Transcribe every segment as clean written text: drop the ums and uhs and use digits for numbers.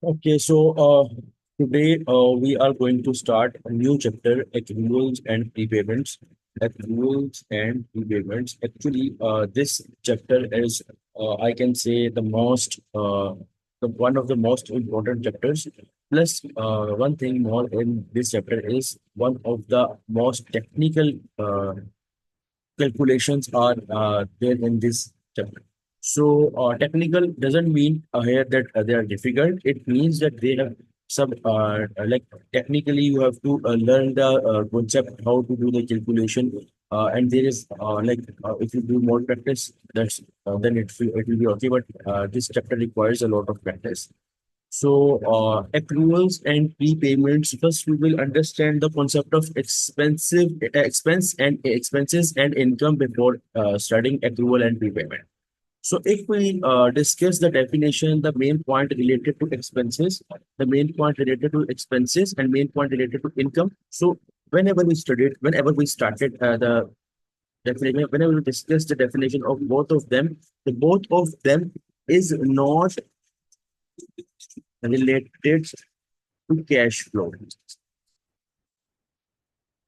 Okay, so today we are going to start a new chapter, accruals and prepayments. Accruals and prepayments. Actually, this chapter is, I can say, the one of the most important chapters. Plus, one thing more in this chapter is one of the most technical calculations are there in this chapter. So technical doesn't mean here that they are difficult. It means that they have some like technically you have to learn the concept how to do the calculation. And there is if you do more practice, that's then it will be okay. But this chapter requires a lot of practice. So, accruals and prepayments. First, we will understand the concept of expenses and income before studying accrual and prepayment. So, if we discuss the definition, the main point related to expenses, the main point related to expenses, and main point related to income. So, whenever we started the definition, whenever we discuss the definition of both of them, the both of them is not related to cash flow.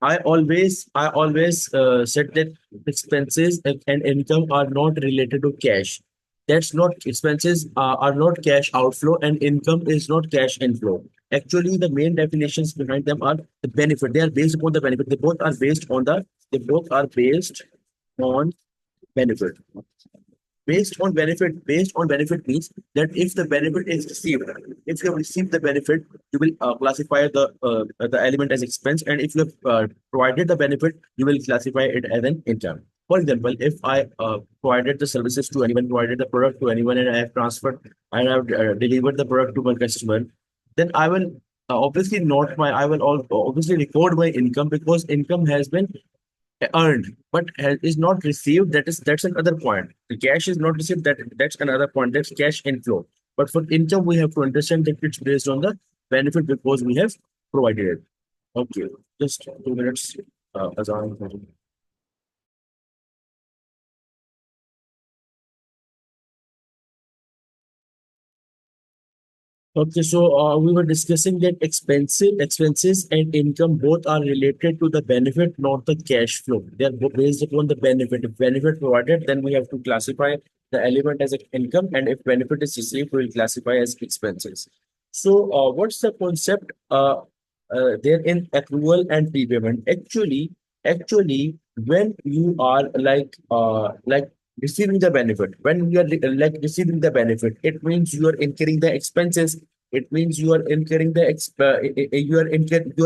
I always said that expenses and income are not related to cash. That's not expenses are not cash outflow and income is not cash inflow. Actually, the main definitions behind them are the benefit. They are based upon the benefit. They both are based on benefit. Based on benefit means that if the benefit is received, if you have received the benefit, you will classify the element as expense, and if you have provided the benefit, you will classify it as an income. For example, if I provided the services to anyone, provided the product to anyone, and I have transferred and I have delivered the product to my customer, then I will obviously not my I will obviously record my income because income has been earned but is not received. That's another point. The cash is not received, that's another point. That's cash inflow. But for income we have to understand that it's based on the benefit because we have provided it. Okay, just 2 minutes. Azan. Okay, so we were discussing that expenses and income both are related to the benefit, not the cash flow. They are based upon the benefit. If benefit provided, then we have to classify the element as an income, and if benefit is received, we will classify as expenses. So, what's the concept there in accrual and prepayment? Actually, when you are like receiving the benefit, when you are like receiving the benefit, it means you are incurring the expenses. It means you are incurring the you are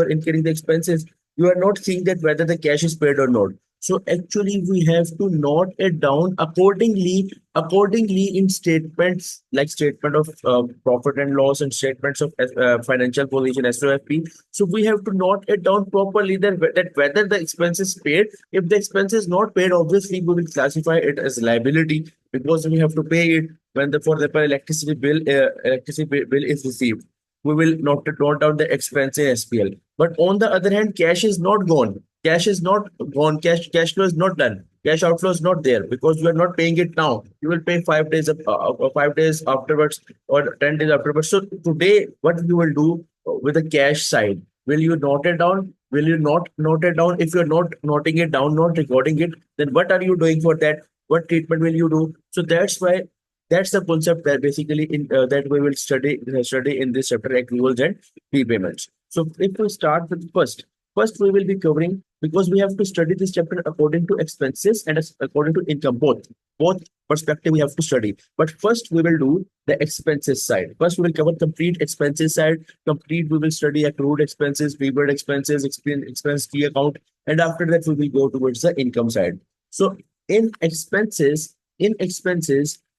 incurring the expenses. You are not seeing that whether the cash is paid or not. So actually we have to note it down accordingly in statements like statement of profit and loss and statements of financial position SOFP. So we have to note it down properly that whether the expense is paid. If the expense is not paid, obviously we will classify it as liability because we have to pay it when the for example electricity bill is received. We will note down the expense in SPL. But on the other hand, cash is not gone. Cash is not gone. Cash flow is not done. Cash outflow is not there because you are not paying it now. You will pay 5 days 5 days afterwards or 10 days afterwards. So today, what you will do with the cash side? Will you note it down? Will you not note it down? If you're not noting it down, not recording it, then what are you doing for that? What treatment will you do? So that's the concept that basically in that we will study in this chapter, accruals and prepayments. So if we start with first we will be covering because we have to study this chapter according to expenses and according to income, both perspective we have to study. But first we will do the expenses side. First we will cover complete expenses side. Complete we will study accrued expenses, prepaid expenses, expense key account, and after that we will go towards the income side. So in expenses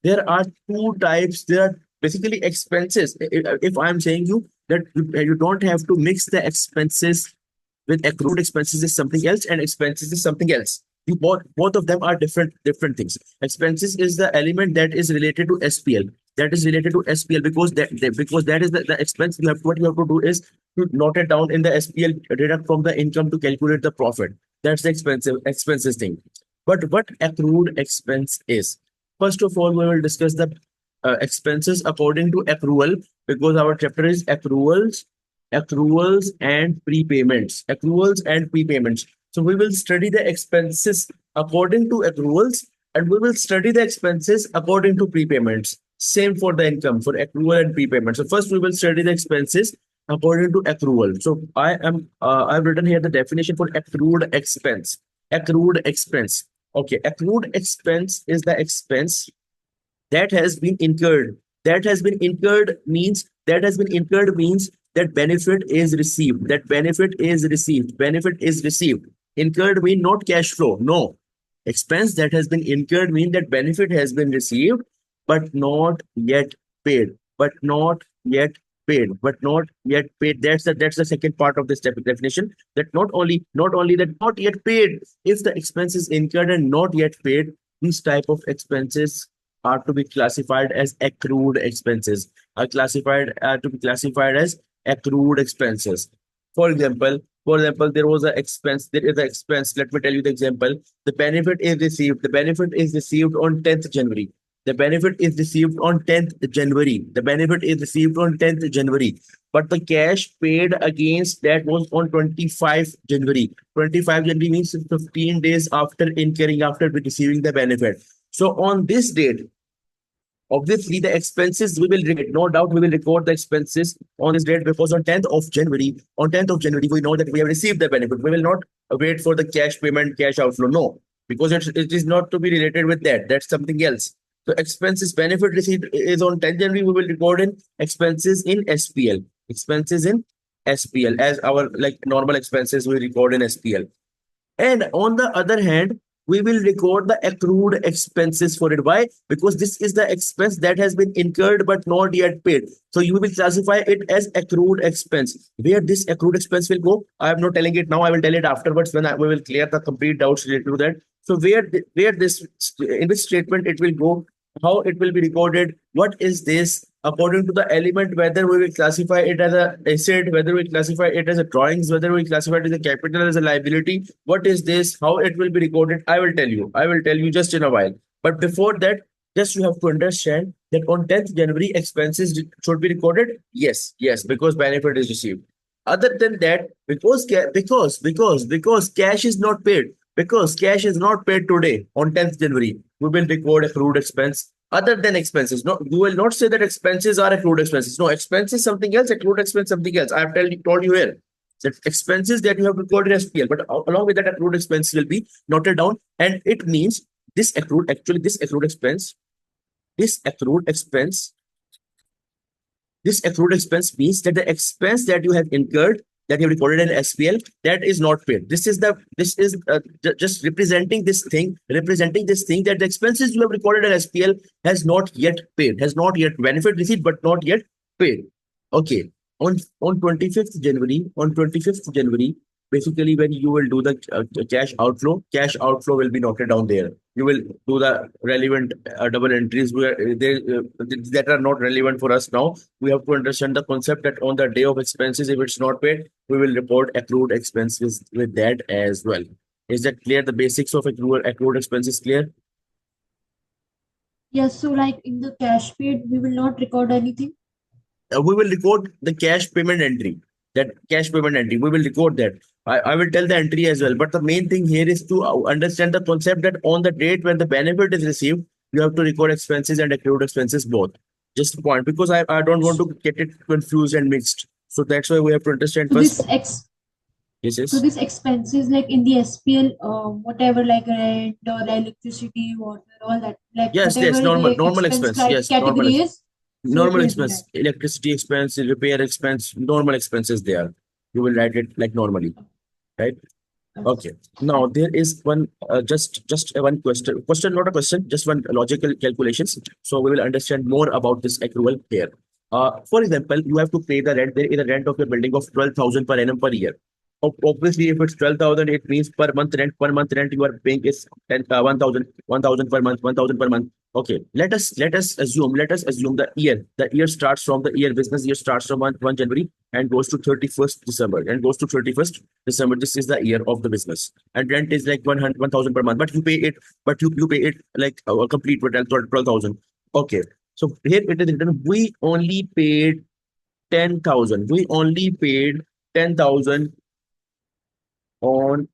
there are two types. There are basically expenses. If I'm saying you that you don't have to mix the expenses with accrued expenses is something else and expenses is something else. You both of them are different things. Expenses is the element that is related to SPL. That is related to SPL because that is the expense. What you have to do is to note it down in the SPL, deduct from the income to calculate the profit. That's the expenses thing. But what accrued expense is? First of all, we will discuss the expenses according to accrual, because our chapter is accruals and prepayments. Accruals and prepayments. So we will study the expenses according to accruals, and we will study the expenses according to prepayments. Same for the income, for accrual and prepayment. So first we will study the expenses according to accrual. So I've written here the definition for accrued expense. Accrued expense. Okay, accrued expense is the expense that has been incurred. That has been incurred means that benefit is received. That benefit is received. Benefit is received. Incurred mean not cash flow. No. Expense that has been incurred mean that benefit has been received, but not yet paid. But not yet paid. But not yet paid. That's the second part of this definition. That not only that not yet paid. If the expense is incurred and not yet paid, these type of expenses are to be classified as accrued expenses. To be classified as accrued expenses. For example, there was an expense. There is an expense. Let me tell you the example. The benefit is received. The benefit is received on 10th January. The benefit is received on 10th January. The benefit is received on 10th January. But the cash paid against that was on 25th January. 25th January means 15 days after incurring, after receiving the benefit. So on this date, obviously the expenses we will record. No doubt we will record the expenses on this date, because on 10th of January, we know that we have received the benefit. We will not wait for the cash payment, cash outflow. No, because it is not to be related with that. That's something else. So expenses benefit received is on 10th January. We will record in expenses in SPL. Expenses in SPL as our like normal expenses we record in SPL. And on the other hand, we will record the accrued expenses for it. Why? Because this is the expense that has been incurred but not yet paid. So you will classify it as accrued expense. Where this accrued expense will go, I am not telling it now. I will tell it afterwards when we will clear the complete doubts related to that. So where this in which statement it will go, how it will be recorded, what is this according to the element, whether we will classify it as a asset, whether we classify it as a drawings, whether we classify it as a capital, as a liability, what is this, how it will be recorded, I will tell you just in a while. But before that, just you have to understand that on 10th January expenses should be recorded. Yes, because benefit is received. Other than that, because cash is not paid, because cash is not paid today on 10th January, we will record accrued expense other than expenses. No, you will not say that expenses are accrued expenses. No, expenses something else, accrued expense something else. I have told you here that expenses that you have recorded as PL, but along with that, accrued expense will be noted down, and it means this accrued expense this accrued expense means that the expense that you have incurred, that you have recorded in SPL, that is not paid. Just representing this thing, that the expenses you have recorded in SPL has not yet paid, has not yet benefit received, but not yet paid. Okay. On 25th January, basically when you will do the cash outflow will be noted down there. You will do the relevant double entries where that are not relevant for us now. We have to understand the concept that on the day of expenses, if it's not paid, we will report accrued expenses with that as well. Is that clear? The basics of accrued expenses clear? Yes, so like in the cash paid, we will not record anything. We will record the cash payment entry. That cash payment entry, we will record that. I will tell the entry as well. But the main thing here is to understand the concept that on the date when the benefit is received, you have to record expenses and accrued expenses both. Just a point, because I don't want to get it confused and mixed. So that's why we have to understand So first. this ex Yes, so yes. this expenses like in the SPL, whatever like rent or electricity, water, all that, like Yes, whatever the normal expense expense. Yes, category is, so it normal will be expense, right. electricity expense, repair expense, normal expenses there. You will write it like normally, right? Okay. Okay. Now there is one just one question, not a question, just one logical calculations. So we will understand more about this accrual here. For example, you have to pay the rent. There is a rent of your building of 12,000 per annum per year. Obviously, if it's 12,000, it means per month rent. Per month rent you are paying is 1,000 per month, 1,000 per month. Okay. Let us assume the year starts from the year business year starts from 1 January and goes to 31st December and goes to 31st December. This is the year of the business. And rent is like 1,000 per month. But you pay it like complete with 12,000. Okay. So here it is written, we only paid 10,000. We only paid 10,000 on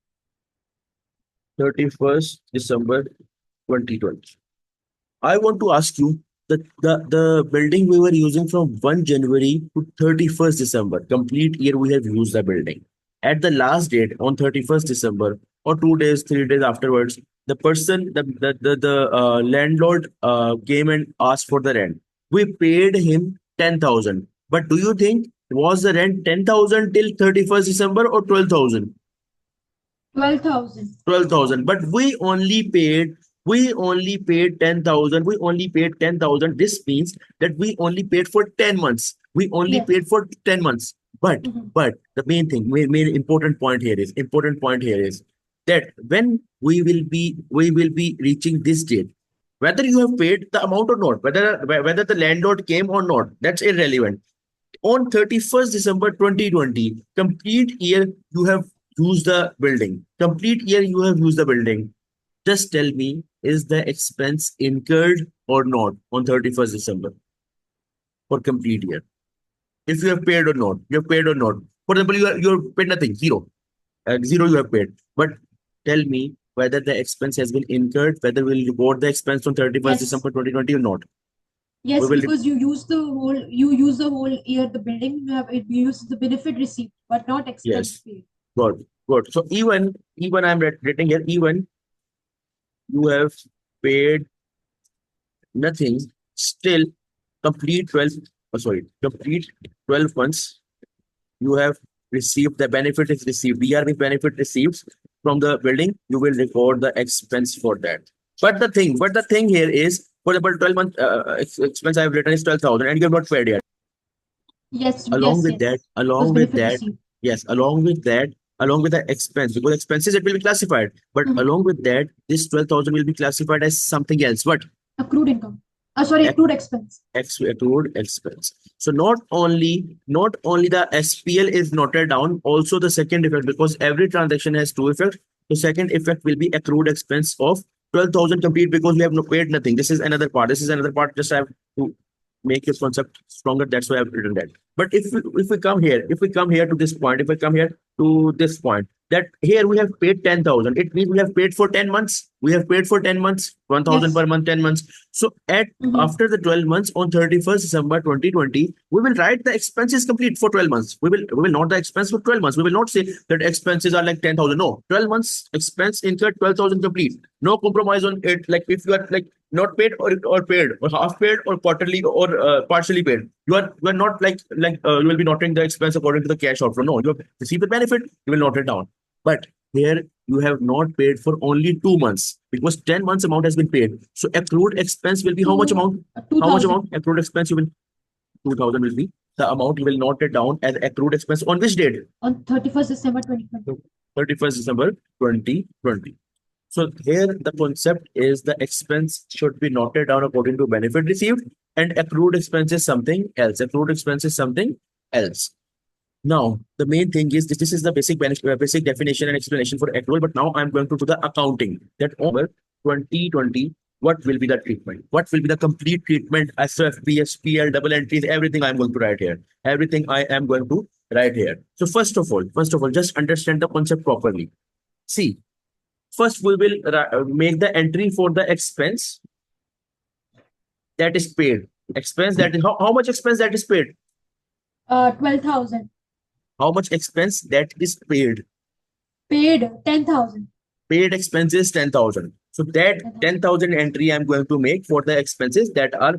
31st December 2020. I want to ask you the building we were using from 1 January to 31st December, complete year we have used the building. At the last date on 31st December or 2 days, 3 days afterwards, the person, the landlord came and asked for the rent. We paid him 10,000. But do you think was the rent 10,000 till 31st December or 12,000? 12,000. 12,000. But we only paid 10,000. We only paid 10,000. This means that we only paid for 10 months. We only Yes. paid for 10 months. But Mhm. but the main important point here is that when we will be reaching this date, whether you have paid the amount or not, whether the landlord came or not, that's irrelevant. On 31st December 2020, complete year you have used the building. Complete year you have used the building. Just tell me, is the expense incurred or not on 31st December for complete year? If you have paid or not, you have paid or not. For example, you have paid nothing, zero. Zero you have paid. But tell me whether the expense has been incurred, whether we'll report the expense on 31st Yes. December 2020 or not. We Yes, will, because you use the whole year the building, you use the benefit received, but not expense yes, paid. good, good. So even I'm writing here, even you have paid nothing, still complete 12, complete 12 months, you have received the benefit is received. DRB benefit received from the building, you will record the expense for that. But the thing here is, for example, 12 month expense I have written is 12,000 and you have not paid yet. Yes, Along yes, with that, yes. Because along with benefit that, received. yes, along with the expense, because expenses it will be classified. But Mhm. along with that, this 12,000 will be classified as something else. What? Accrued income. Sorry, accrued expense. Accrued expense. So not only the SPL is noted down, also the second effect, because every transaction has two effects. The second effect will be accrued expense of 12,000 complete because we have no paid nothing. This is another part. This is another part. Just I have to make your concept stronger. That's why I've written that. But if we come here to this point, if we come here to this point, that here we have paid 10,000. It means we have paid for 10 months. We have paid for 10 months, 1,000 Yes. per month, 10 months. So at Mhm. after the 12 months on 31st December 2020, we will write the expenses complete for 12 months. We will not the expense for 12 months. We will not say that expenses are like 10,000. No, 12 months expense incurred 12,000 complete. No compromise on it. Like if you are like not paid or paid or half paid or quarterly or partially paid, you are not like you will be noting the expense according to the cash outflow. No, you have received the benefit, you will note it down. But here you have not paid for only 2 months because 10 months amount has been paid. So accrued expense will be how much Two, amount? How much 2,000 amount? Accrued expense you will 2,000 will be the amount you will note it down as accrued expense on which date? on 31st December 2020. 31st December 2020. So here the concept is the expense should be noted down according to benefit received and accrued expense is something else. Accrued expense is something else. Now, the main thing is this is the basic definition and explanation for accrual. But now I'm going to do the accounting. That over 2020, what will be the treatment? What will be the complete treatment? SFP, SPL, double entries, everything I'm going to write here. Everything I am going to write here. So first of all, just understand the concept properly. See, first we will make the entry for the expense that is paid. Expense that is how much expense that is paid? 12,000. How much expense that is paid? Paid 10,000. Paid expenses 10,000. So that 10,000. 10,000 entry I'm going to make for the expenses that are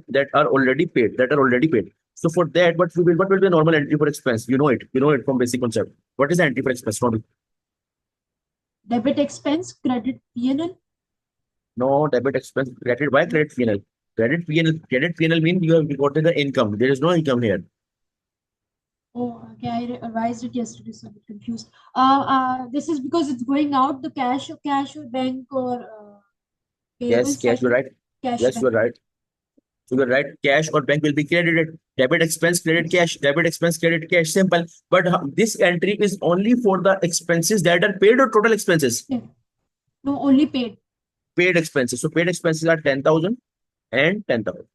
already paid, that are already paid. So for that, what will be a normal entry for expense? You know it from basic concept. What is the entry for expense? Debit expense, credit P&L. No debit expense, credit. Why credit P&L? Credit P&L means you have reported the income. There is no income here. Oh, okay. I revised it yesterday, so I'm a bit confused. This is because it's going out the cash or bank or payable Yes, cash, you're cycle. right. Cash Yes, you're bank. right. So you're right. Cash or bank will be credited. Debit expense, credit Yes. cash. Debit expense, credit cash. Simple. But this entry is only for the expenses that are paid or total expenses. Yeah. No, only paid. Paid expenses. So paid expenses are 10,000 and 10,000.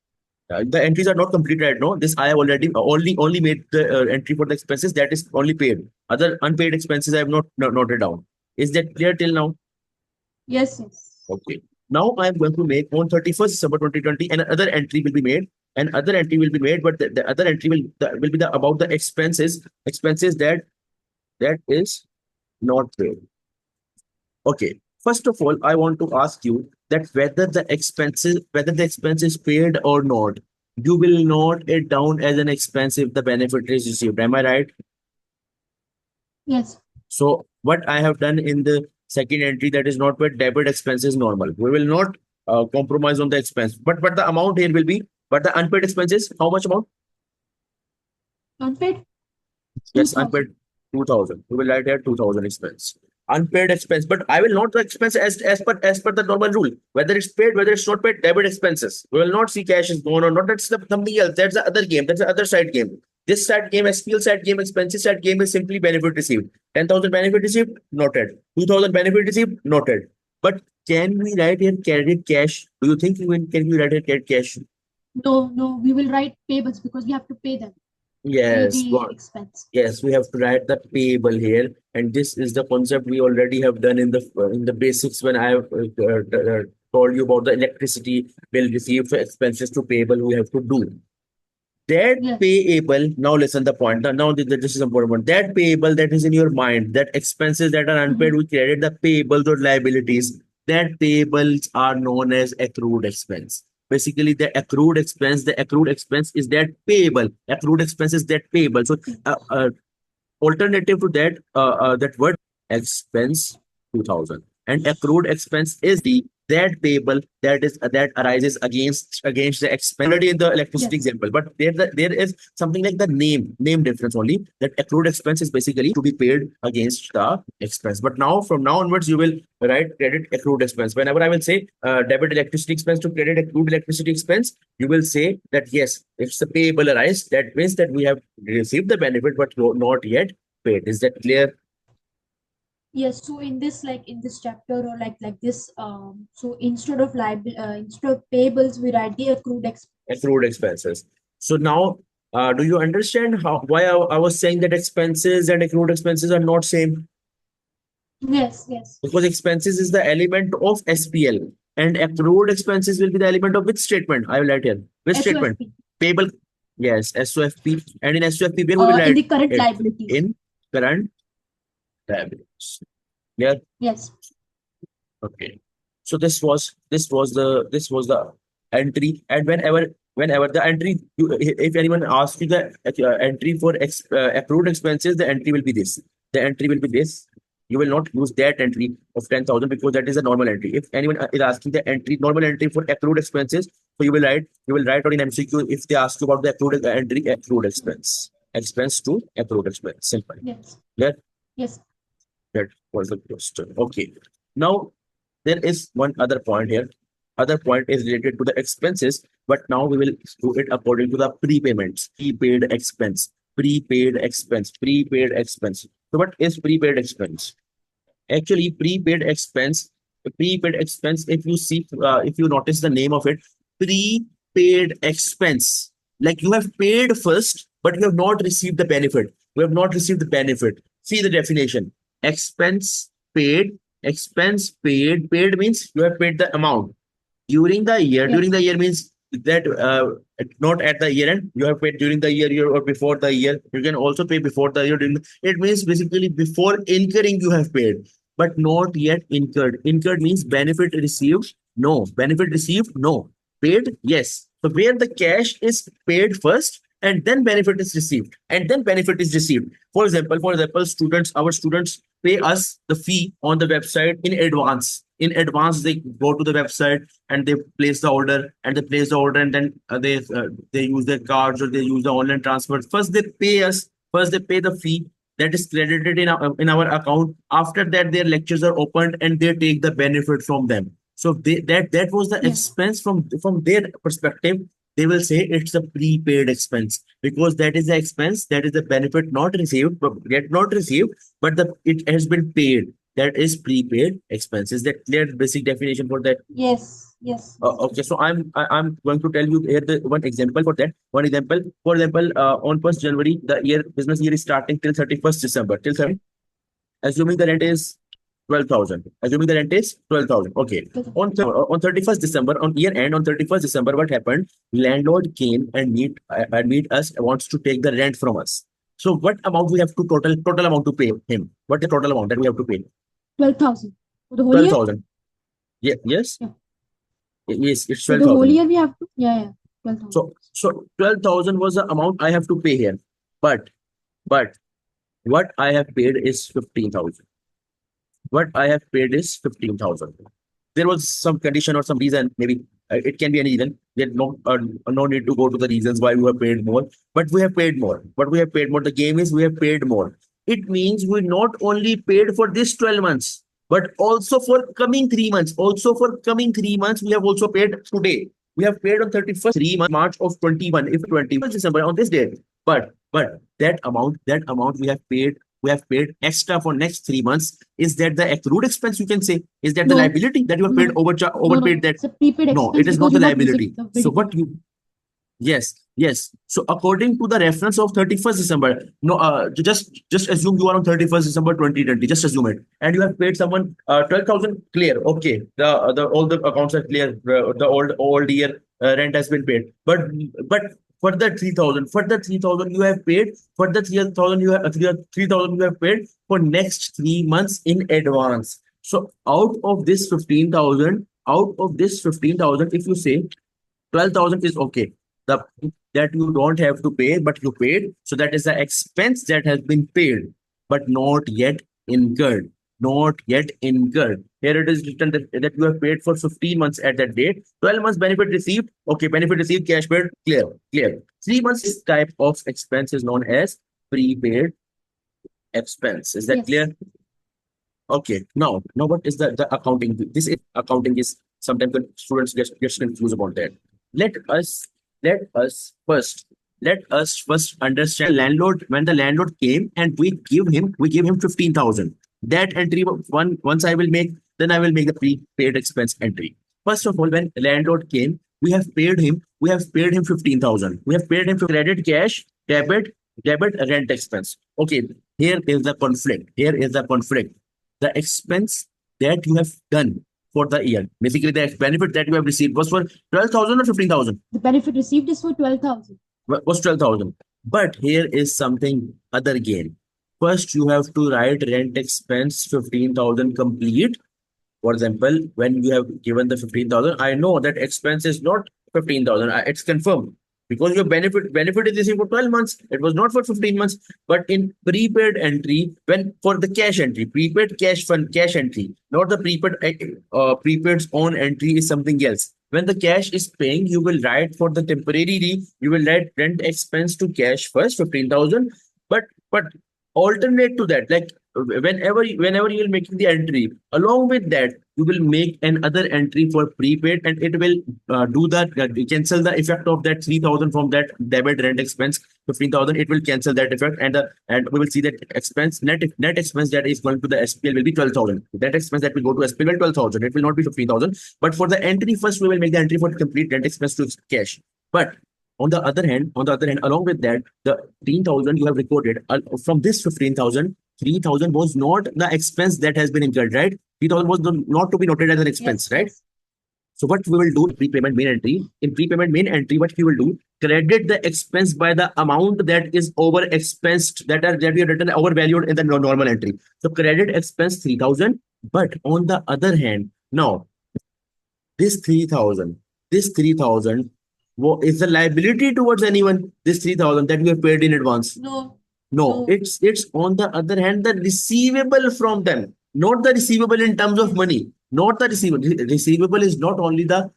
The entries are not complete right now. This I have already only made the entry for the expenses that is only paid. Other unpaid expenses I have not noted down. Is that clear till now? Yes, yes. Okay. Now I am going to make on 31st December 2020 another entry will be made. Another entry will be made, but the other entry will be about the expenses that is not paid. Okay. First of all, I want to ask you that whether the expense is paid or not, you will note it down as an expense if the benefit is received. Am I right? Yes. So what I have done in the second entry that is not paid, debit expense is normal. We will not compromise on the expense, but the amount here will be, but the unpaid expenses, how much amount? Unpaid Yes, unpaid 2,000. 2000. We will write here 2000 expense. Unpaid expense, but I will not expense as per the normal rule. Whether it's paid, whether it's not paid, debit expenses. We will not see cash is gone or not. That's something else. That's the other game. That's the other side game. This side game, SPL side game, expenses side game is simply benefit received. 10,000 benefit received, noted. 2000 benefit received, noted. But can we write here credit cash? Do you think can we write here credit cash? No, no, we will write payables because we have to pay them, pay Yes. the expense. Yes, we have to write the payable here, and this is the concept we already have done in the basics when I have told you about the electricity bill received for expenses to payable. We have to do that Yes. payable. Now listen the point. Now this is important one. That payable that is in your mind, that expenses that are unpaid, Mhm. we credit the payables or liabilities. That payables are known as accrued expense. Basically, the accrued expense is that payable. Accrued expense is that payable. So alternative to that that word expense 2000 and accrued expense is the that payable that arises against the expense already in the electricity Yes. example, but there is something like the name difference only, that accrued expense is basically to be paid against the expense. But now from now onwards you will write credit accrued expense. Whenever I will say debit electricity expense to credit accrued electricity expense, you will say that yes, if the payable arise, that means that we have received the benefit but not yet paid. Is that clear? Yes, so in this, like in this chapter, or like this, so instead of instead of payables, we write the accrued expense. Accrued expenses. So now, do you understand how why I was saying that expenses and accrued expenses are not same? Yes, yes. Because expenses is the element of SPL and accrued expenses will be the element of which statement? I will write here. Which statement? SOFP, Payable. Yes, SOFP. And in SOFP, where we will in write the current it? liabilities. In current liabilities. Yeah. Yes. Okay. So this was the entry, and whenever the entry, if anyone asks you the entry for accrued expenses, the entry will be this. The entry will be this. You will not use that entry of 10,000 because that is a normal entry. If anyone is asking the normal entry for accrued expenses, so you will write on in MCQ if they ask you about the accrued entry, accrued expense to accrued expense. Simple. Yes. Yeah, Yes. that was the question. Okay. Now there is one other point here. Other point is related to the expenses, but now we will do it according to the prepayments. Prepaid expense, prepaid expense, prepaid expense. So what is prepaid expense? Actually, prepaid expense, if you notice the name of it, prepaid expense. Like you have paid first, but you have not received the benefit. You have not received the benefit. See the definition. Expense paid, paid means you have paid the amount during the year. During Yes. the year means that not at the year end. You have paid during the year or before the year. You can also pay before the year. It means basically before incurring you have paid, but not yet incurred. Incurred means benefit received. No. Benefit received. No. Paid. Yes. So where the cash is paid first and then benefit is received and then benefit is received. For example, our students pay us the fee on the website in advance. In advance, they go to the website and they place the order, and then they use their cards or they use the online transfer. First, they pay us. First, they pay the fee that is credited in our account. After that, their lectures are opened and they take the benefit from them. So that was the Yes. expense from their perspective. They will say it's a prepaid expense because that is the expense, that is the benefit not received, but yet not received, but it has been paid. That is prepaid expense. Is that clear basic definition for that? Yes. Yes. Okay, so I'm going to tell you here the one example for that. One example, for example, on 1st January, the year business year is starting till 31st December. Till 30, assuming the rent is 12,000. Assuming the rent is 12,000. Okay. On 31st December, on year end, on 31st December, what happened? Landlord came and meet us, wants to take the rent from us. So what amount we have to total amount to pay him? What the total amount that we have to pay? 12,000 for the whole year. 12,000. Yeah, yes. Yeah. Yes, it's For the whole 12,000. year we have to. Yeah. 12,000. So 12,000 was the amount I have to pay here. But but what I have paid is 15,000. What I have paid is 15,000. There was some condition or some reason, maybe it can be any reason. There's no need to go to the reasons why we have paid more, but we have paid more. But we have paid more. The game is we have paid more. It means we not only paid for this 12 months, but also for coming 3 months. Also for coming 3 months, we have also paid today. We have paid on 31st March of 21, if 21st December on this date. But that amount we have paid extra for next 3 months. Is that the accrued expense you can say? Is that the No. liability that you have paid No. No. overpaid that? It's a prepaid No, expense it is not because the you're not using liability. the So video. what you yes, yes. So according to the reference of 31st December, no, just assume you are on 31st December 2020. Just assume it, and you have paid someone 12,000 clear. Okay, the all the accounts are clear. The old year rent has been paid, but for the 3,000 you have paid for the 3,000 you have 3,000 you have paid for next 3 months in advance. So out of this 15,000, if you say 12,000 is okay. The that you don't have to pay, but you paid. So that is the expense that has been paid, but not yet incurred. Not yet incurred. Here it is written that you have paid for 15 months at that date. 12 months benefit received. Okay, benefit received, cash paid, clear, clear. 3 months this type of expense is known as prepaid expense. Is that Yes. clear? Okay. Now what is the accounting? This is accounting is sometimes the students gets confused about that. Let us let us first let us first understand landlord when the landlord came and we give him 15,000. That entry once I will make then I will make the prepaid expense entry. First of all, when landlord came, we have paid him 15,000. We have paid him for credit cash, debit rent expense. Okay, here is the conflict. Here is the conflict, the expense that you have done for the year. Basically, the benefit that you have received was for 12,000 or 15,000? The benefit received is for 12,000. Was 12,000. But here is something other gain. First, you have to write rent expense 15,000 complete. For example, when you have given the 15,000, I know that expense is not 15,000. It's confirmed because your benefit is received for 12 months. It was not for 15 months. But in prepaid entry, when for the cash entry, prepaid cash fund cash entry, not the prepaid's own entry is something else. When the cash is paying, you will write for the temporary, you will write rent expense to cash first, 15,000. But alternate to that, like whenever you're making the entry, along with that, you will make another entry for prepaid, and it will do that cancel the effect of that 3,000 from that debit rent expense 15,000. It will cancel that effect, and we will see that expense net expense that is going to the SPL will be 12,000. That expense that will go to SPL will 12,000. It will not be 15,000. But for the entry first, we will make the entry for complete rent expense to cash. But on the other hand, along with that, the 15,000 you have recorded from this 15,000, 3,000 was not the expense that has been incurred, right? 3,000 was not to be noted as an expense, Yes. right? Yes. So what we will do in prepayment main entry, what we will do, credit the expense by the amount that is over expensed, that we have written overvalued in the normal entry. So credit expense 3,000, but on the other hand, now this 3,000, this 3,000 is the liability towards anyone. This 3,000 that we have paid in advance. No. No, No. it's on the other hand the receivable from them, not the receivable in terms of Yes. money, not the receivable. Receivable is not only the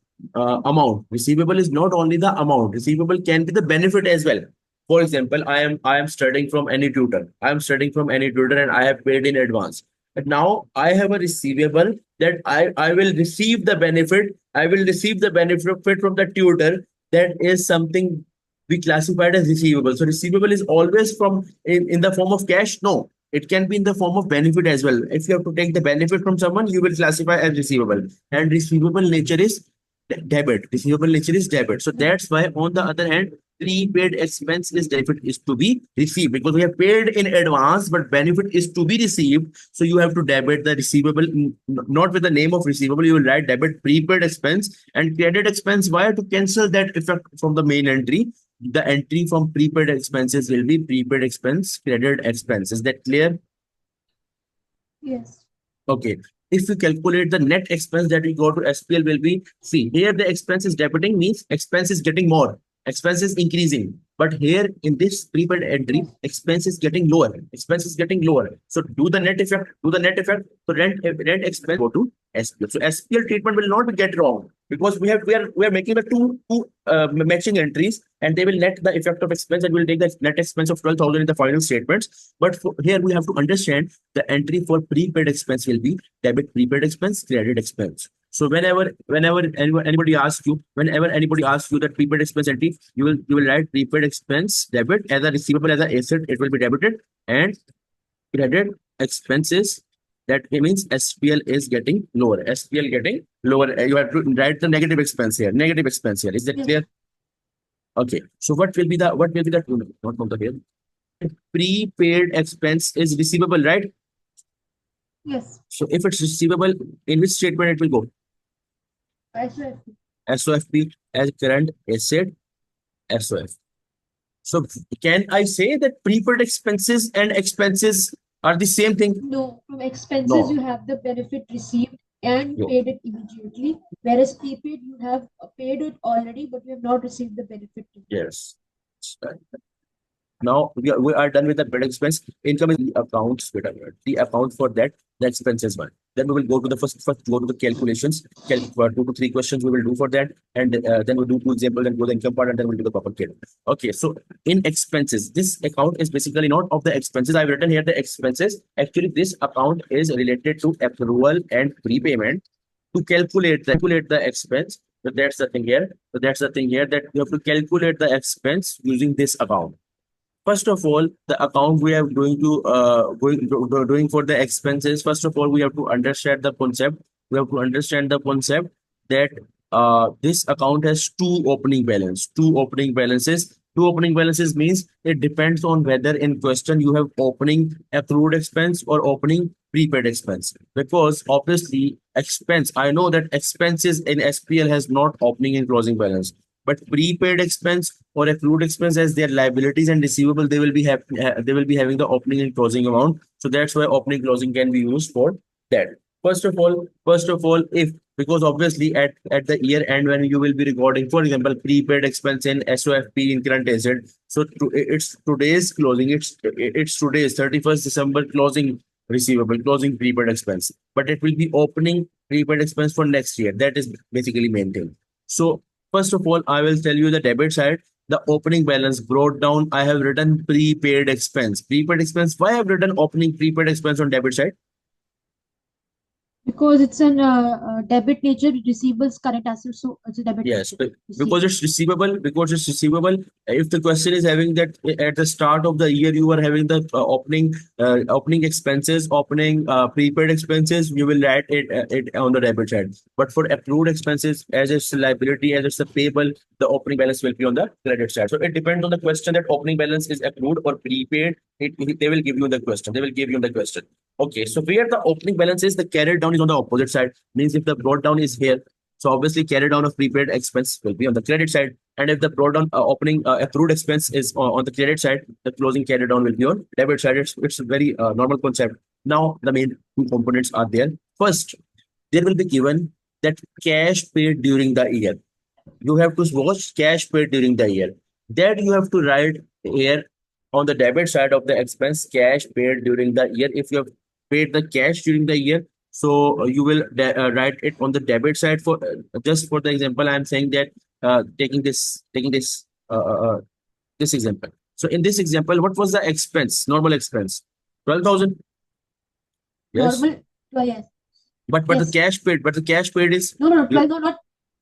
amount. Receivable is not only the amount. Receivable can be the benefit as well. For example, I am studying from any tutor. I am studying from any tutor, and I have paid in advance. But now I have a receivable that I will receive the benefit. I will receive the benefit from the tutor. That is something we classified as receivable. So receivable is always in the form of cash. No, it can be in the form of benefit as well. If you have to take the benefit from someone, you will classify as receivable. And receivable nature is debit. Receivable nature is debit. So that's why, on the other hand, prepaid expense is benefit is to be received, because we have paid in advance, but benefit is to be received. So you have to debit the receivable, not with the name of receivable. You will write debit prepaid expense and credit expense. Why? To cancel that effect from the main entry. The entry from prepaid expenses will be prepaid expense, credit expense. Is that clear? Yes. Okay. If we calculate the net expense that we go to SPL will be, see, here the expense is debiting means expense is getting more, expense is increasing. But here in this prepaid entry, Yes. expense is getting lower, expense is getting lower. So do the net effect, do the net effect. So rent expense go to SPL. So SPL treatment will not be get wrong, because we are making the two matching entries, and they will net the effect of expense, and we'll take the net expense of 12,000 in the final statements. But here we have to understand the entry for prepaid expense will be debit prepaid expense, credit expense. So whenever anybody asks you that prepaid expense entry, you will write prepaid expense debit as a receivable, as a asset, it will be debited, and credit expenses, that means SPL is getting lower. SPL getting lower. You have to write the negative expense here. Negative expense here. Is that Yes. clear? Okay. So what will be the not from the here? Prepaid expense is receivable, right? Yes. So if it's receivable, in which statement it will go? SOF. SOFP as current asset, SOF. So can I say that prepaid expenses and expenses are the same thing? No, from expenses you No. have the benefit received and you No. paid it immediately, whereas prepaid you have paid it already, but you have not received the benefit. Yes. Now we are done with the paid expense. Income is the accounts, the account for that, the expenses one. Then we will go to the first go to the calculations. For 2 to 3 questions we will do for that, and then we'll do 2 examples and go the income part, and then we'll do the proper calc. Okay, so in expenses, this account is basically not of the expenses. I've written here the expenses. Actually, this account is related to accrual and prepayment. To calculate the expense, so that's the thing here. So that's the thing here, that you have to calculate the expense using this account. First of all, the account we are doing for the expenses. First of all, we have to understand the concept. We have to understand the concept that this account has two opening balance, two opening balances. Two opening balances means it depends on whether in question you have opening accrued expense or opening prepaid expense. Because obviously expense, I know that expenses in SPL has not opening and closing balance, but prepaid expense or accrued expense as their liabilities and receivable, they will be having the opening and closing amount. So that's why opening closing can be used for that. First of all, if, because obviously at the year end when you will be recording, for example, prepaid expense in SOFP in current asset. So it's today's closing. It's today's 31st December closing receivable, closing prepaid expense. But it will be opening prepaid expense for next year. That is basically maintained. So first of all, I will tell you the debit side. The opening balance brought down. I have written prepaid expense. Prepaid expense. Why I have written opening prepaid expense on debit side? Because it's an debit nature, receivables current assets, so it's a debit Yes, nature. because Receivable. it's receivable. Because it's receivable. If the question is having that at the start of the year you are having the opening expenses, opening prepaid expenses, you will write it on the debit side. But for accrued expenses, as it's a liability, as it's a payable, the opening balance will be on the credit side. So it depends on the question that opening balance is accrued or prepaid. They will give you the question. They will give you the question. Okay, so where the opening balance is, the carried down is on the opposite side. Means if the brought down is here, so obviously carry down of prepaid expense will be on the credit side. And if the brought down opening accrued expense is on the credit side, the closing carry down will be on debit side. It's a very normal concept. Now the main two components are there. First, there will be given that cash paid during the year. You have to watch cash paid during the year. That you have to write here on the debit side of the expense, cash paid during the year. If you have paid the cash during the year, so you will write it on the debit side. For just for the example, I am saying that taking this example. So in this example, what was the expense? Normal expense, 12,000. Yes, Normal, yes, but the yes. cash paid, is No, no, no, you, no, not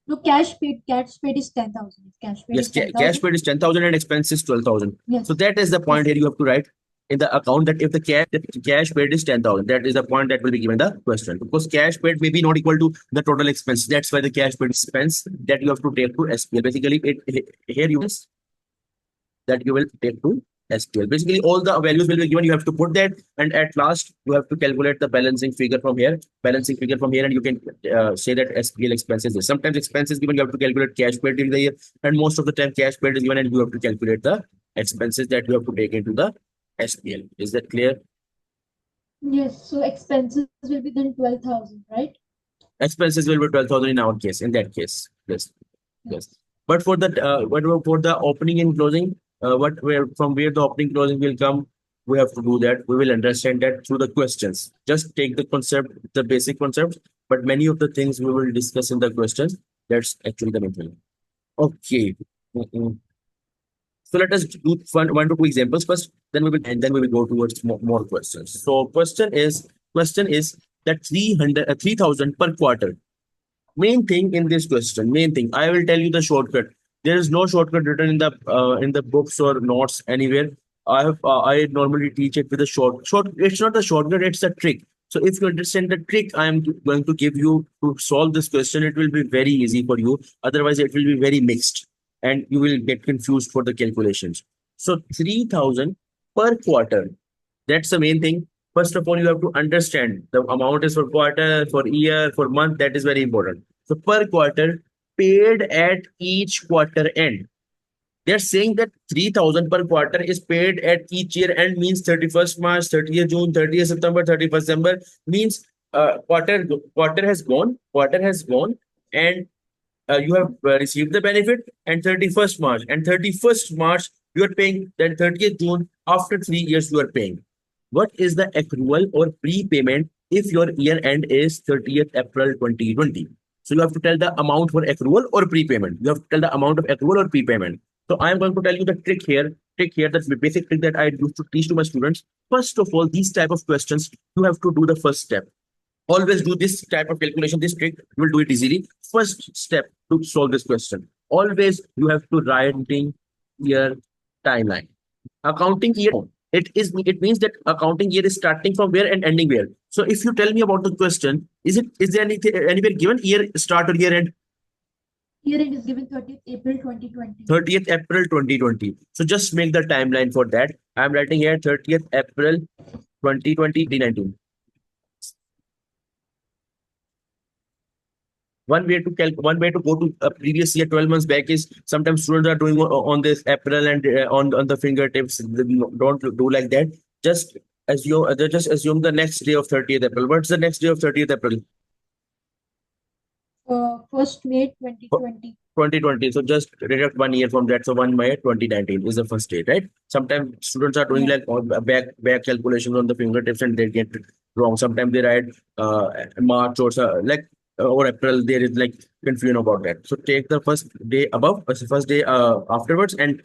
no cash paid. Cash paid is 10,000. Cash paid yes, is ten cash thousand. paid is 10,000 and expense is 12,000. So Yes, that is the point yes, here you have to write. in the account that if the cash paid is 10,000, that is the point that will be given in the question. Because cash paid may be not equal to the total expense. That's why the cash paid expense that you have to take to SPL. Basically, here that you will take to SPL. Basically, all the values will be given. You have to put that, and at last you have to calculate the balancing figure from here. And you can say that SPL expenses is. Sometimes expenses given, you have to calculate cash paid in the year, and most of the time cash paid is given, and you have to calculate the expenses that you have to take into the SPL. Is that clear? Yes, so expenses will be then 12,000, right? Expenses will be 12,000 in our case. In that case, yes, yes. Yes. But for the opening and closing, where from where the opening closing will come, we have to do that. We will understand that through the questions. Just take the concept, the basic concepts, but many of the things we will discuss in the questions. That's actually the main thing. Okay. Mm-mm. So let us do one to two examples first. Then we will go towards more questions. So question is that 3,000 per quarter. Main thing in this question, main thing, I will tell you the shortcut. There is no shortcut written in the books or notes anywhere. I normally teach it with a short. It's not a shortcut, it's a trick. So if you understand the trick I am going to give you to solve this question, it will be very easy for you. Otherwise it will be very mixed and you will get confused for the calculations. So 3,000 per quarter, that's the main thing. First of all, you have to understand the amount is for quarter, for year, for month. That is very important. So per quarter, paid at each quarter end. They're saying that 3,000 per quarter is paid at each year end, means 31st March, 30th June, 30th September, 31st December, means quarter has gone, and you have received the benefit, and 31st March, you are paying, then 30th June, after 3 years you are paying. What is the accrual or prepayment if your year end is 30th April 2020? So you have to tell the amount for accrual or prepayment. You have to tell the amount of accrual or prepayment. So I am going to tell you the trick here. That's the basic trick that I used to teach to my students. First of all, these type of questions, you have to do the first step. Always do this type of calculation, this trick, you will do it easily. First step to solve this question. Always you have to writing your timeline. Accounting year, it means that accounting year is starting from where and ending where. So if you tell me about the question, is there anything anywhere given year start or year end? Year end is given 30th April 2020. 30th April 2020. So just make the timeline for that. I'm writing here 30th April 2020, 2019. One way to go to a previous year 12 months back is sometimes students are doing on this April and on the fingertips. Don't do like that. Just assume the next day of 30th April. What's the next day of 30th April? 1st May 2020. 2020. So just deduct 1 year from that. So 1 May 2019 is the first day, right? Sometimes students are doing Yeah. like back calculations on the fingertips and they get it wrong. Sometimes they write March or or April. There is like confusion about that. So take the first day above, first day afterwards, and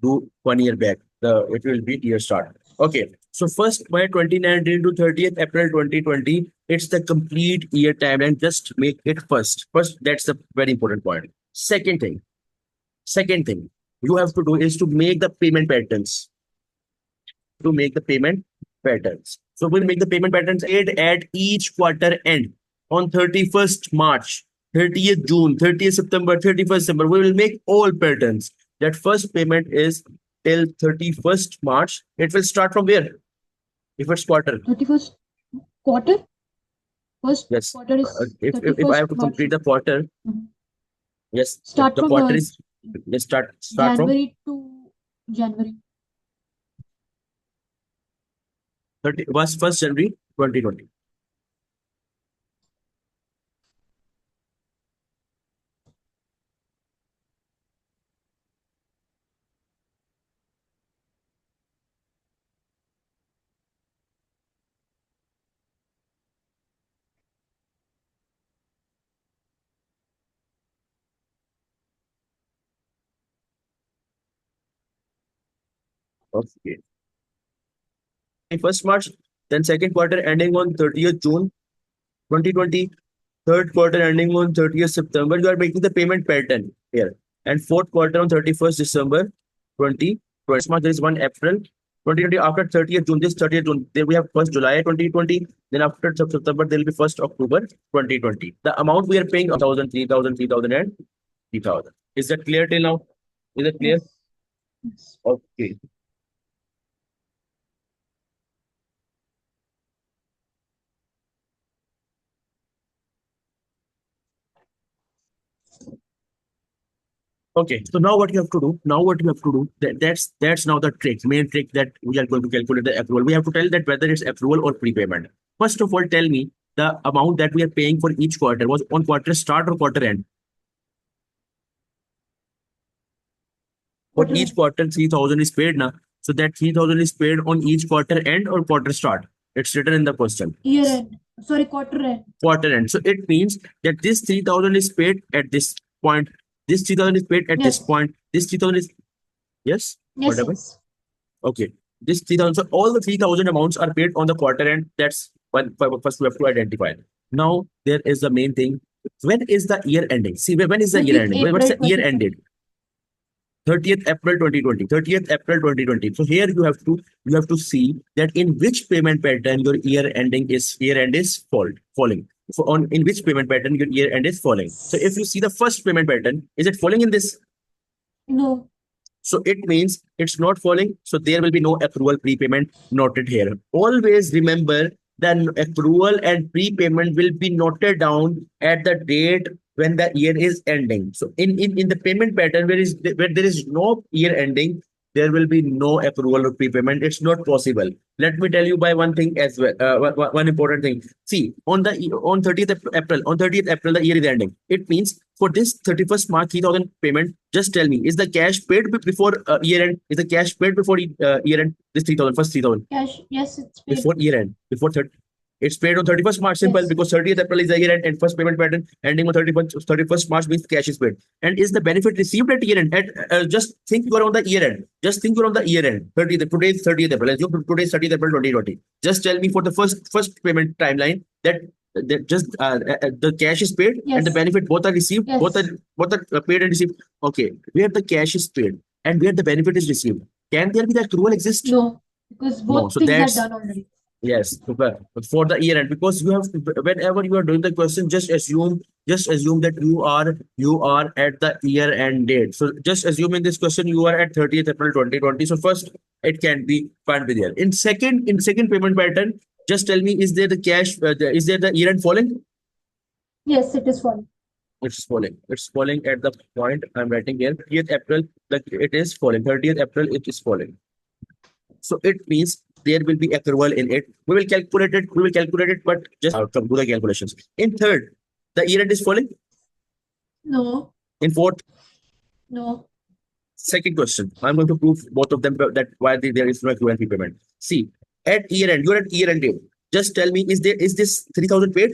do 1 year back. It will be year start. Okay. So 1st May 2019 to 30th April 2020, it's the complete year timeline. Just make it first. First, that's the very important point. Second thing you have to do is to make the payment patterns. So we'll make the payment patterns paid at each quarter end on 31st March, 30th June, 30th September, 31st December. We will make all patterns. That first payment is till 31st March. It will start from where? If it's quarter. 31st quarter? First Yes. quarter is If I have 31st to March. complete the quarter, Mhm. yes, Start the from quarter is, let's start from January to January. 1st January 2020. Okay. 1st March, then second quarter ending on 30th June 2020, third quarter ending on 30th September. You are making the payment pattern here. And fourth quarter on 31st December 2020. March, there is 1 April 2020 after 30th June, this 30th June, then we have 1st July 2020, then after September, there will be 1st October 2020. The amount we are paying 1,000, 3,000, 3,000, and 3,000. Is that clear till now? Is it clear? Yes. Yes. Okay. Okay, so now what you have to do, that's now the main trick that we are going to calculate the accrual. We have to tell that whether it's accrual or prepayment. First of all, tell me the amount that we are paying for each quarter was on quarter start or quarter end. For Quarter each end. quarter, 3,000 is paid now. So that 3,000 is paid on each quarter end or quarter start. It's written in the question. Year end. Sorry, quarter end. Quarter end. So it means that this 3,000 is paid at this point. This 3,000 is paid at this Yes. point. This 3,000 is, yes? Yes, Whatever. yes. Okay. This 3,000. So all the 3,000 amounts are paid on the quarter end. That's one first we have to identify. Now there is the main thing. When is the year ending? See, when is the year 30th ending? What's April the year 2020. ended? 30th April 2020. 30th April 2020. So here you have to see that in which payment pattern your year end is falling. So on in which payment pattern your year end is falling. So if you see the first payment pattern, is it falling in this? No. So it means it's not falling. So there will be no accrual prepayment noted here. Always remember that accrual and prepayment will be noted down at the date when the year is ending. So in the payment pattern where there is no year ending, there will be no accrual or prepayment. It's not possible. Let me tell you by one thing as well. One important thing. See, on 30th April, the year is ending. It means for this 31st March 3,000 payment, just tell me, is the cash paid before year end? Is the cash paid before year end? This 3,000, first 3,000 Cash. Yes, it's paid. before year end, before 30. It's paid on 31st March, simple, Yes. because 30th April is the year end and first payment pattern ending on 31st March means cash is paid. And is the benefit received at year end? Just think you are on the year end. Just think you are on the year end. 30th, today is 30th April. Assume today is 30th April 2020. Just tell me for the first payment timeline that just the cash is paid and the Yes. benefit both are received, Yes. both are paid and received. Okay, where the cash is paid and where the benefit is received, can there be the accrual exist? No. Because No. both So things are that's done already. yes, super. But for the year end, because you have whenever you are doing the question, just assume that you are at the year end date. So just assume in this question you are at 30th April 2020. So first it can't be there. In second payment pattern, just tell me, is there the cash? Is there the year end falling? Yes, it is falling. It's falling. It's falling at the point I'm writing here. 30th April, it is falling. 30th April, it is falling. So it means there will be accrual in it. We will calculate it. But just outcome, do the calculations. In third, the year end is falling. No. In fourth, No. second question. I'm going to prove both of them that why there is no accrual and prepayment. See, at year end, you're at year end date. Just tell me, is this 3,000 paid?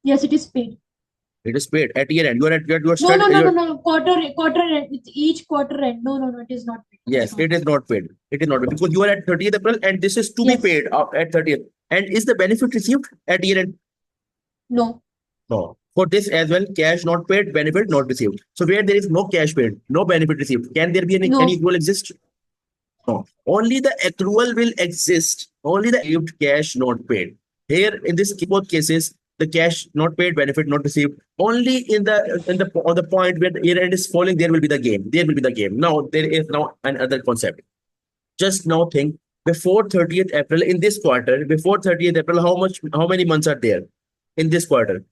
Yes, it is paid. It is paid at year end. You're No, study. no, no, no, no. Quarter end. It's each quarter end. No, no, no. It is not paid. Yes, it is not paid. It is not paid because you are at 30th April and this is to be Yes. paid at 30th. And is the benefit received at year end? No. No. For this as well, cash not paid, benefit not received. So where there is no cash paid, no benefit received, can there be any No. accrual exist? No. Only the accrual will exist. Only the received cash not paid. Here in this both cases, the cash not paid, benefit not received. Only on the point where the year end is falling, there will be the game. There will be the game. Now there is now another concept. Just now think before 30th April in this quarter, before 30th April, how many months are there in this quarter?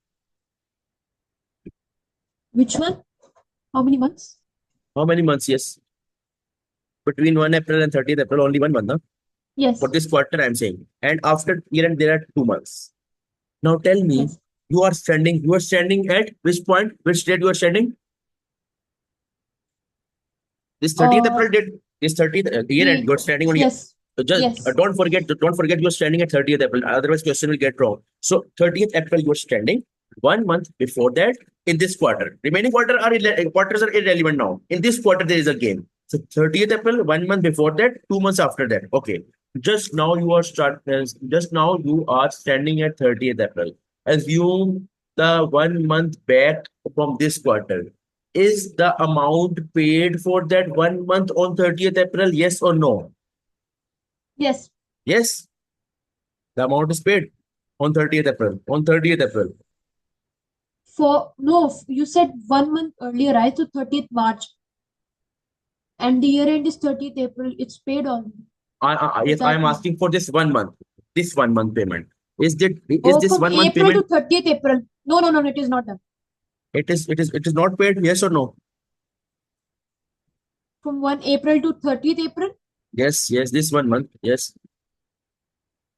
Which one? How many months? How many months? Yes. Between 1 April and 30th April, only 1 month. Huh? Yes. For this quarter, I'm saying. And after year end, there are 2 months. Now tell me, Yes. you are standing at which point? Which date you are standing? This 30th April date, this 30th year end, The- you're standing on your. Yes. Just Yes. don't forget you're standing at 30th April. Otherwise, question will get wrong. So 30th April, you're standing 1 month before that in this quarter. Remaining quarters are irrelevant now. In this quarter, there is a game. So 30th April, 1 month before that, 2 months after that. Okay. Just now you are standing at 30th April. Assume the 1 month back from this quarter. is the amount paid for that 1 month on 30th April? Yes or no? Yes. Yes, the amount is paid on 30th April. On 30th April. You said 1 month earlier, right? So 30th March. And the year end is 30th April. It's paid already. Does Yes, I that am mean? asking for this 1 month. This 1 month payment. Is Oh, this from 1 month April to payment? 30th April. No, no, no, no, it is not done. It is not paid, yes or no? From 1 April to 30th April? Yes, yes, this 1 month. Yes.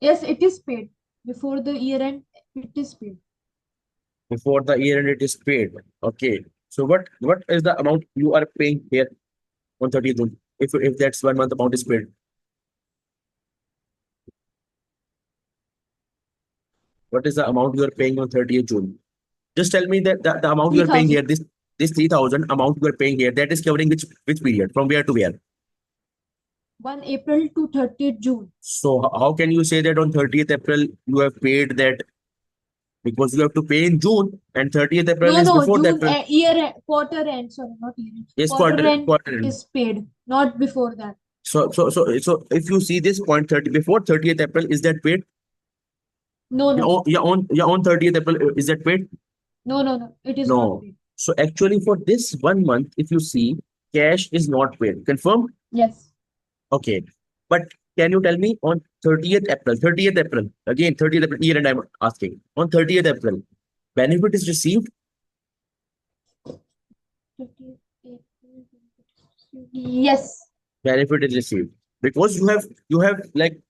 Yes, it is paid. Before the year end, it is paid. Before the year end it is paid. Okay. So what is the amount you are paying here on 30th June? If that's 1 month amount is paid. What is the amount you are paying on 30th June? Just tell me that the amount you are paying 3,000. here, this 3,000 amount you are paying here, that is covering which period? From where to where? 1 April to 30th June. So how can you say that on 30th April you have paid that, because you have to pay in June and 30th April No, is no, before the June, April. quarter end, sorry, not year end. Yes, Quarter end quarter end. is paid, not before that. So if you see this point 30 before 30th April, is that paid? No, no, On 30th April, is that paid? no, no, no, it is not No. paid. So actually for this 1 month, if you see, cash is not paid. Confirm? Yes. Okay. But can you tell me on 30th April, again 30th April, year and I'm asking, on 30th April, benefit is received? 30th April. Yes. Benefit is received because you have like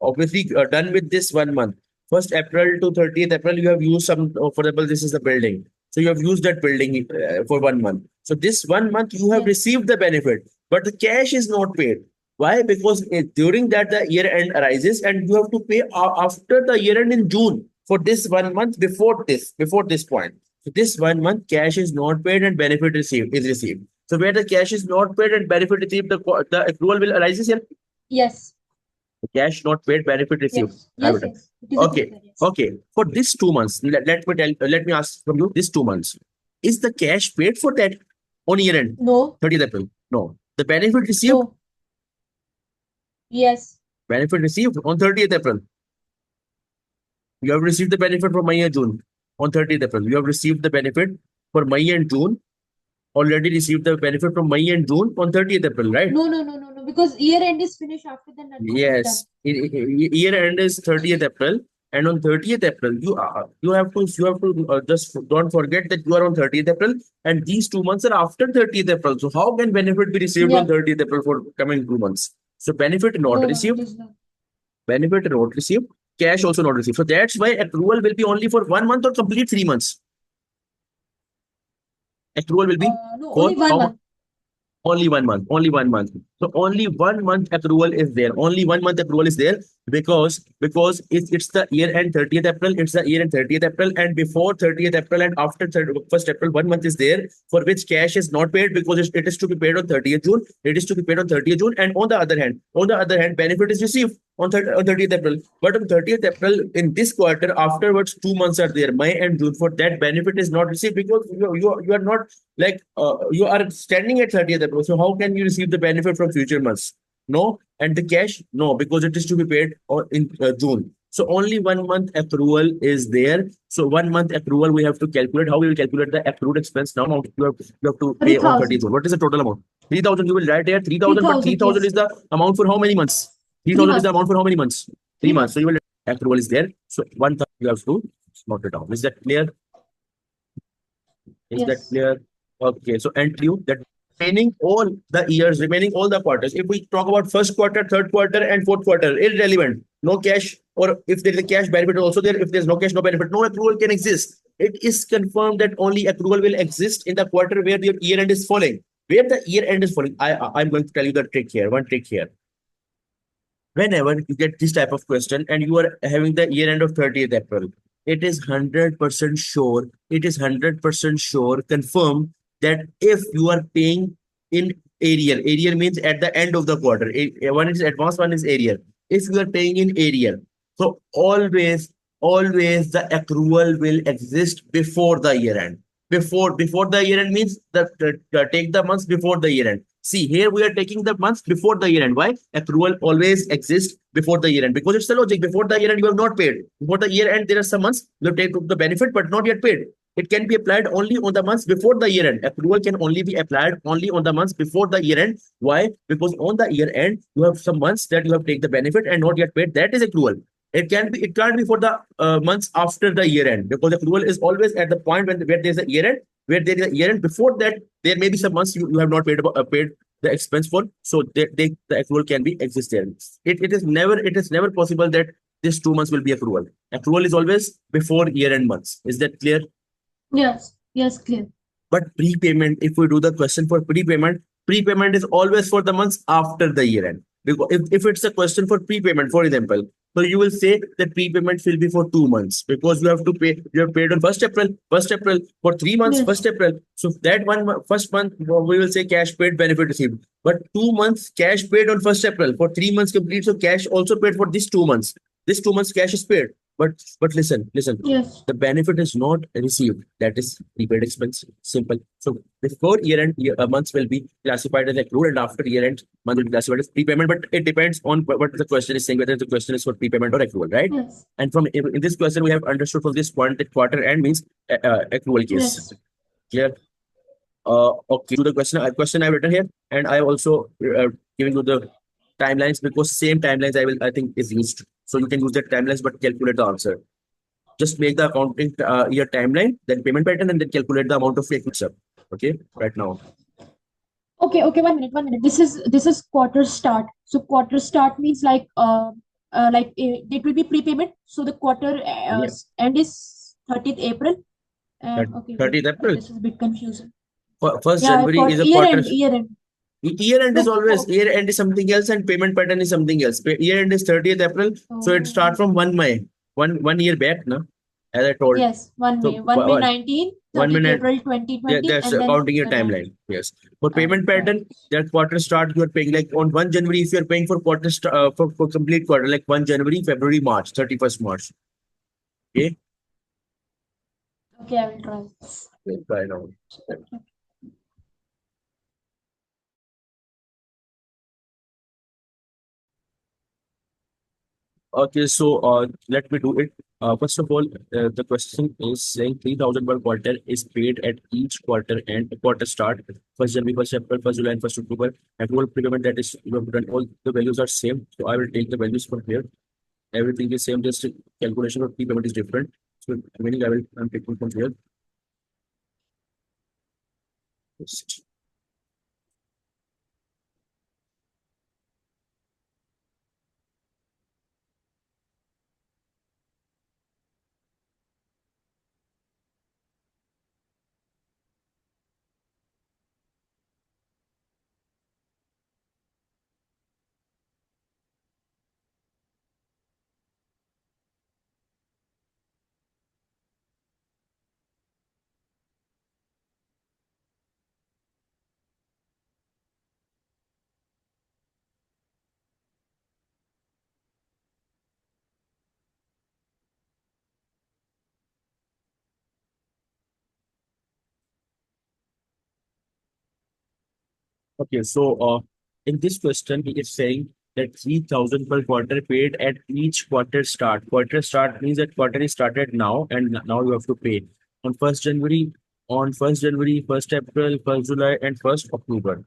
obviously done with this 1 month. First April to 30th April, you have used some, for example, this is the building. So you have used that building for 1 month. So this 1 month you have Yes. received the benefit, but the cash is not paid. Why? Because during that the year end arises and you have to pay after the year end in June for this 1 month before this point. So this 1 month cash is not paid and benefit received is received. So where the cash is not paid and benefit received, the accrual will arise here. Yes. Cash not paid, benefit received. Yes. I Yes. would. Yes. It is a Okay. clear, yes. Okay. For this 2 months, let me ask from you, this 2 months. Is the cash paid for that on year end? No. 30th April? No. The benefit received? No. Yes. Benefit received on 30th April. You have received the benefit for May and June on 30th April. You have received the benefit for May and June. Already received the benefit from May and June on 30th April, right? No, no, no, no, no. Because year end is finished after that, nothing is done. Yes, year end is 30th April, and on 30th April, you have to just don't forget that you are on 30th April, and these 2 months are after 30th April. So how can benefit be received on Yeah. 30th April for coming 2 months? So benefit not No, no, it received, is not. benefit not received, cash also not received. So that's why accrual will be only for 1 month or complete 3 months. Accrual will be No, for only one how? month. Only 1 month. Only 1 month. So only 1 month accrual is there. Only 1 month accrual is there because it's the year end 30th April. It's the year end 30th April, and before 30th April and after 1st April, 1 month is there for which cash is not paid because it is to be paid on 30th June. It is to be paid on 30th June, and on the other hand, benefit is received on 30th April. But on 30th April in this quarter, afterwards 2 months are there, May and June. For that benefit is not received because you are not like you are standing at 30th April. So how can you receive the benefit from future months? No. And the cash? No, because it is to be paid in June. So only 1 month accrual is there. So 1 month accrual we have to calculate. How we will calculate the accrued expense now? You have to pay on 30th 3,000. June. What is the total amount? 3,000 you will write here 3,000, but 3,000, 3,000 yes. is the amount for how many months? Three 3,000 is the months. amount for how many months? 3 Three months. So months. you will accrual is there. So 1,000 you have to note it down. Is that clear? Is that Yes. clear? Okay. So and you that remaining all the years, remaining all the quarters. If we talk about first quarter, third quarter, and fourth quarter, irrelevant. No cash, or if there is a cash benefit also there. If there's no cash, no benefit, no accrual can exist. It is confirmed that only accrual will exist in the quarter where the year end is falling. Where the year end is falling, I'm going to tell you the trick here. One trick here. Whenever you get this type of question and you are having the year end of 30th April, it is 100% sure, confirm that if you are paying in arrear means at the end of the quarter, one is advance, one is arrear. If you are paying in arrear, so always the accrual will exist before the year end. before the year end means take the months before the year end. See, here we are taking the months before the year end. Why? Accrual always exists before the year end because it's the logic. Before the year end, you have not paid. Before the year end, there are some months you take the benefit but not yet paid. It can be applied only on the months before the year end. Accrual can only be applied only on the months before the year end. Why? Because on the year end, you have some months that you have taken the benefit and not yet paid. That is accrual. It can't be for the months after the year end because accrual is always at the point where there is a year end, where there is a year end. Before that, there may be some months you have not paid the expense for, so the accrual can be exist there. It is never possible that this 2 months will be accrual. Accrual is always before year end months. Is that clear? Yes, yes, clear. But prepayment, if we do the question for prepayment, prepayment is always for the months after the year end. Because if it's a question for prepayment, for example, so you will say that prepayment will be for 2 months because you have to pay, you have paid on 1st April, 1st April for 3 months, Yes, 1st April. So that first month, we will say cash paid, benefit received. But 2 months cash paid on 1st April for 3 months complete. So cash also paid for these 2 months. This 2 months cash is paid. But listen, yes, the benefit is not received. That is prepaid expense. Simple. So before year end, months will be classified as accrued, and after year end, month will be classified as prepayment. But it depends on what the question is saying, whether the question is for prepayment or accrual, right? yes, And from in this question, we have understood from this point that quarter end means accrual case. yes. Clear? Okay. To the question I've written here, and I also giving you the timelines because same timelines I think is used. So you can use that timelines, but calculate the answer. Just make the accounting year timeline, then payment pattern, and then calculate the amount of fake mix-up. Okay, right now. Okay, okay, 1 minute, 1 minute. This is quarter start. So quarter start means it will be prepayment. So the quarter Yeah, end is 30th April. that And okay, wait, 30th April. this is a bit confusing. First Yeah, January for is a quarter. year end. Year end is No, always oh, year end is something else, and payment pattern is something else. Year end is 30th April, so it oh, start from 1 May, one year back, no? As I told. yes, 1 So May, 1 May 19, one 30th minute. April Yeah, 2020, that's and then accounting your timeline. Yes. For payment right. pattern, that quarter start you are paying like on 1 January if you are paying for for complete quarter like 1 January, February, March, 31st March. Okay. Okay, I will try. Okay, try now. Okay, so let me do it. First of all, the question is saying 3,000 per quarter is paid at each quarter and quarter start. First January, first April, first July, and first October. Accrual prepayment that is you have done all the values are same. So I will take the values from here. Everything is same, just calculation of prepayment is different. So meaning I'm taking from here. Just- Okay, so in this question, he is saying that 3,000 per quarter paid at each quarter start. Quarter start means that quarter is started now, and now you have to pay on 1st January, 1st April, 1st July, and 1st October.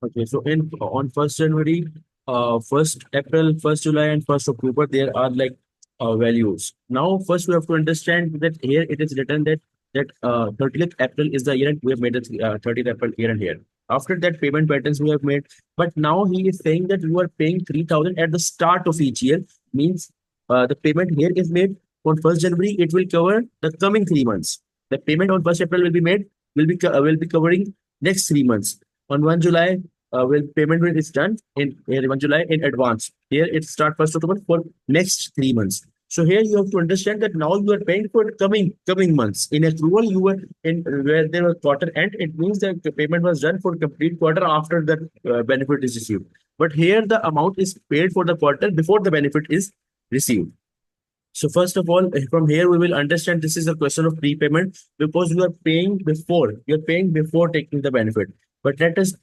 Okay, so in on 1st January, 1st April, 1st July, and 1st October, there are like values. Now, first we have to understand that here it is written that 30th April is the year and we have made it 30th April year and here. After that, payment patterns we have made, but now he is saying that you are paying 3,000 at the start of each year. Means the payment here is made on 1st January. It will cover the coming 3 months. The payment on 1st April will be made will be covering next 3 months. On 1 July, when payment is done in here 1 July in advance. Here it start 1st October for next 3 months. So here you have to understand that now you are paying for coming months. In accrual, you were in where there was quarter end. It means that the payment was done for complete quarter after the benefit is received. But here the amount is paid for the quarter before the benefit is received. So first of all, from here we will understand this is a question of prepayment because you are paying before. You're paying before taking the benefit. But let us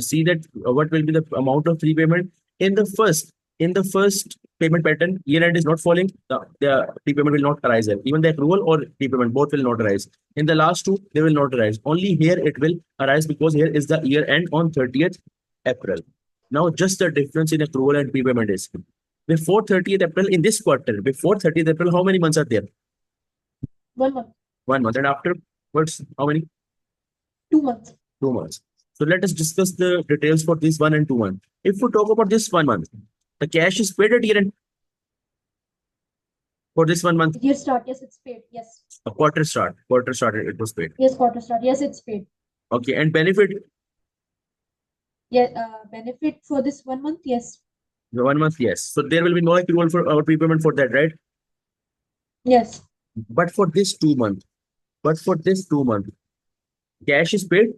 see that what will be the amount of prepayment in the first payment pattern. Year end is not falling. The prepayment will not arise. Even the accrual or prepayment both will not arise. In the last two, they will not arise. Only here it will arise because here is the year end on 30th April. Now just the difference in accrual and prepayment is before 30th April in this quarter, before 30th April, how many months are there? 1 month, 1 month. And afterwards, how many? 2 months. 2 months. So let us discuss the details for this 1 and 2 month. If we talk about this 1 month, the cash is paid at year end for this 1 month. Year start, yes, it's paid. Yes. A quarter started, it was paid. Yes, quarter start. Yes, it's paid. Okay, and benefit, Yeah, benefit for this 1 month, yes. the 1 month, yes. So there will be no accrual for our prepayment for that, right? Yes. But for this 2 month, cash is paid.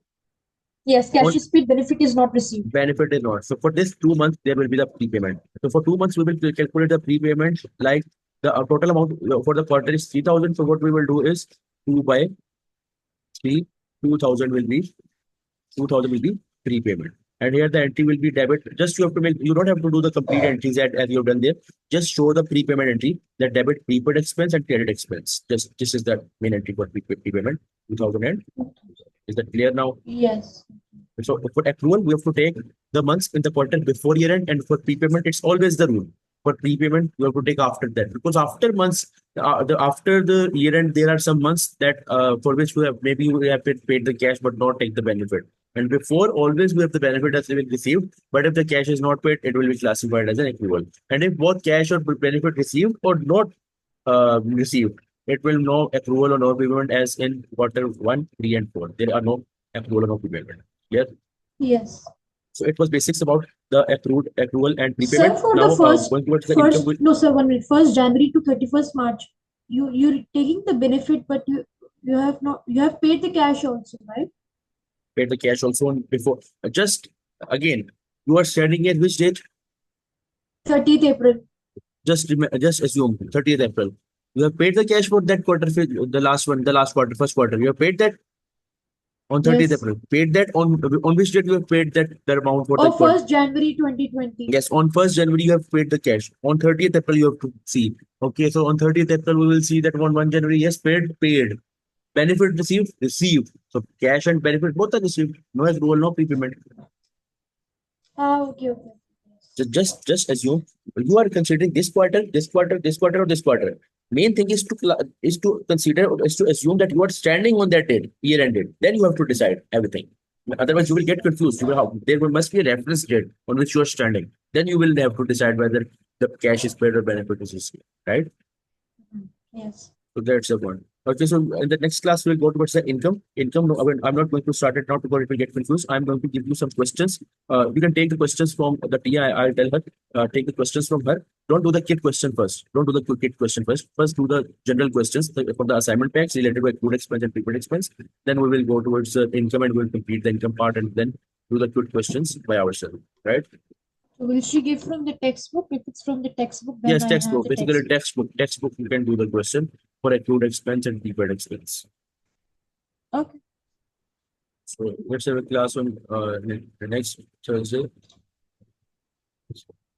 Yes, cash On- is paid, benefit is not received. Benefit is not. So for this 2 months, there will be the prepayment. So for 2 months, we will calculate the prepayment like the total amount for the quarter is 3,000. So what we will do is 2 by 3, 2,000 will be prepayment. And here the entry will be debit. Just you have to you don't have to do the complete entries as you have done there. Just show the prepayment entry, the debit prepaid expense and credit expense. Just this is the main entry for prepayment. 2,000 and is that clear now? Yes. So for accrual, we have to take the months in the quarter before year end, and for prepayment, it's always the rule. For prepayment, you have to take after that because after months, after the year end, there are some months that for which we have maybe we have paid the cash but not take the benefit. And before, always we have the benefit as been received, but if the cash is not paid, it will be classified as an accrual. And if both cash or benefit received or not received, it will no accrual or no prepayment as in quarter 1, 3, and 4. There are no accrual or no prepayment. Yes. Yes. So it was basics about the accrual and Sir, prepayment. for Now the first, going towards the income. no, sir, 1 minute. 1st January to 31st March, you're taking the benefit, but you have not, you have paid the cash also, right? Paid the cash also on before. Just again, you are standing at which date? 30th April. Just assume 30th April. You have paid the cash for that quarter, the last one, the last quarter, first quarter. You have paid that on 30th Yes. April. Paid that on which date you have paid that amount for Oh, that quarter? 1st January 2020. Yes, on 1st January you have paid the cash. On 30th April you have to see. Okay, so on 30th April we will see that on 1 January, yes, paid. Benefit received. So cash and benefit both are received. No accrual, no prepayment. Okay, okay. So just assume you are considering this quarter, or this quarter. Main thing is to consider is to assume that you are standing on that date, year end date. Then you have to decide everything. Otherwise, you will get confused. There must be a reference date on which you are standing. Then you will have to decide whether the cash is paid or benefit is received. Right? Yes. So that's the one. Okay, so in the next class, we'll go towards the income. Income, no, I'm not going to start it now because it will get confused. I'm going to give you some questions. You can take the questions from the TA. I'll tell her, take the questions from her. Don't do the kit question first. Don't do the kit question first. First, do the general questions from the assignment packs related to accrued expense and prepaid expense. Then we will go towards the income and we'll complete the income part and then do the quick questions by ourselves. Right? So will she give from the textbook? If it's from the textbook, then Yes, I have textbook. the Basically, textbook. Textbook, you can do the question for accrued expense and prepaid expense. Okay. So let's have a class on the next Thursday.